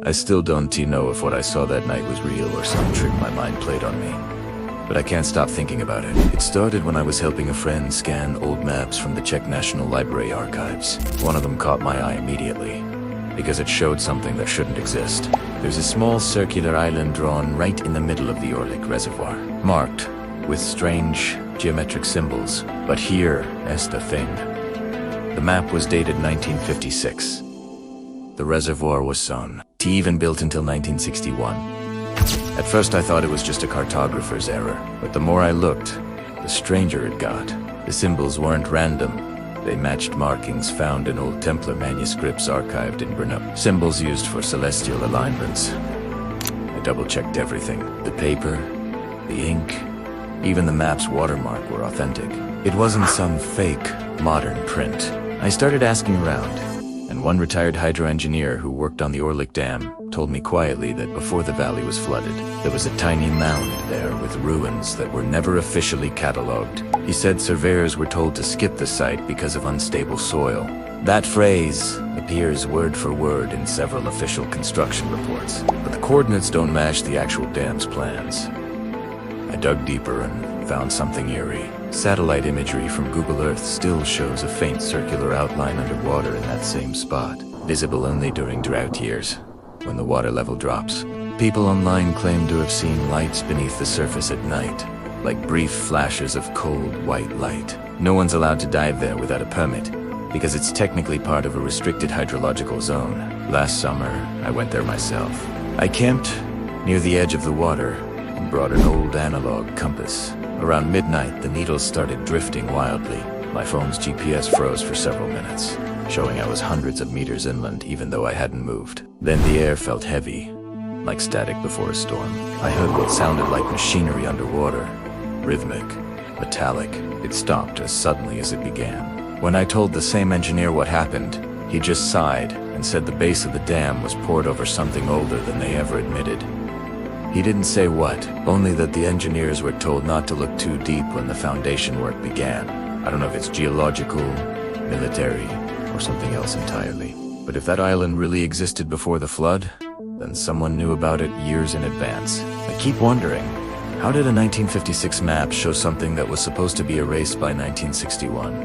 I still don't know if what I saw that night was real or some trick my mind played on me. But I can't stop thinking about it. It started when I was helping a friend scan old maps from the Czech National Library archives. One of them caught my eye immediately, because it showed something that shouldn't exist. There's a small circular island drawn right in the middle of the Orlík Reservoir, marked with strange geometric symbols. But here is the thing. The map was dated 1956. The reservoir was sunk. It even built until 1961. At first I thought it was just a cartographer's error, but the more I looked, the stranger it got. The symbols weren't random. They matched markings found in old Templar manuscripts archived in Brno. Symbols used for celestial alignments. I double-checked everything. The paper, the ink, even the map's watermark were authentic. It wasn't some fake, modern print. I started asking around, and one retired hydro engineer who worked on the Orlík Dam told me quietly that before the valley was flooded, there was a tiny mound there with ruins that were never officially catalogued. He said surveyors were told to skip the site because of unstable soil. That phrase appears word for word in several official construction reports, but the coordinates don't match the actual dam's plans. I dug deeper and found something eerie. Satellite imagery from Google Earth still shows a faint circular outline underwater in that same spot, visible only during drought years, when the water level drops. People online claim to have seen lights beneath the surface at night, like brief flashes of cold, white light. No one's allowed to dive there without a permit, because it's technically part of a restricted hydrological zone. Last summer, I went there myself. I camped near the edge of the water and brought an old analog compass. Around midnight, the needles started drifting wildly. My phone's GPS froze for several minutes, showing I was hundreds of meters inland even though I hadn't moved. Then the air felt heavy, like static before a storm. I heard what sounded like machinery underwater, rhythmic, metallic. It stopped as suddenly as it began. When I told the same engineer what happened, he just sighed and said the base of the dam was poured over something older than they ever admitted. He didn't say what, only that the engineers were told not to look too deep when the foundation work began. I don't know if it's geological, military, or something else entirely. But if that island really existed before the flood, then someone knew about it years in advance. I keep wondering, how did a 1956 map show something that was supposed to be erased by 1961?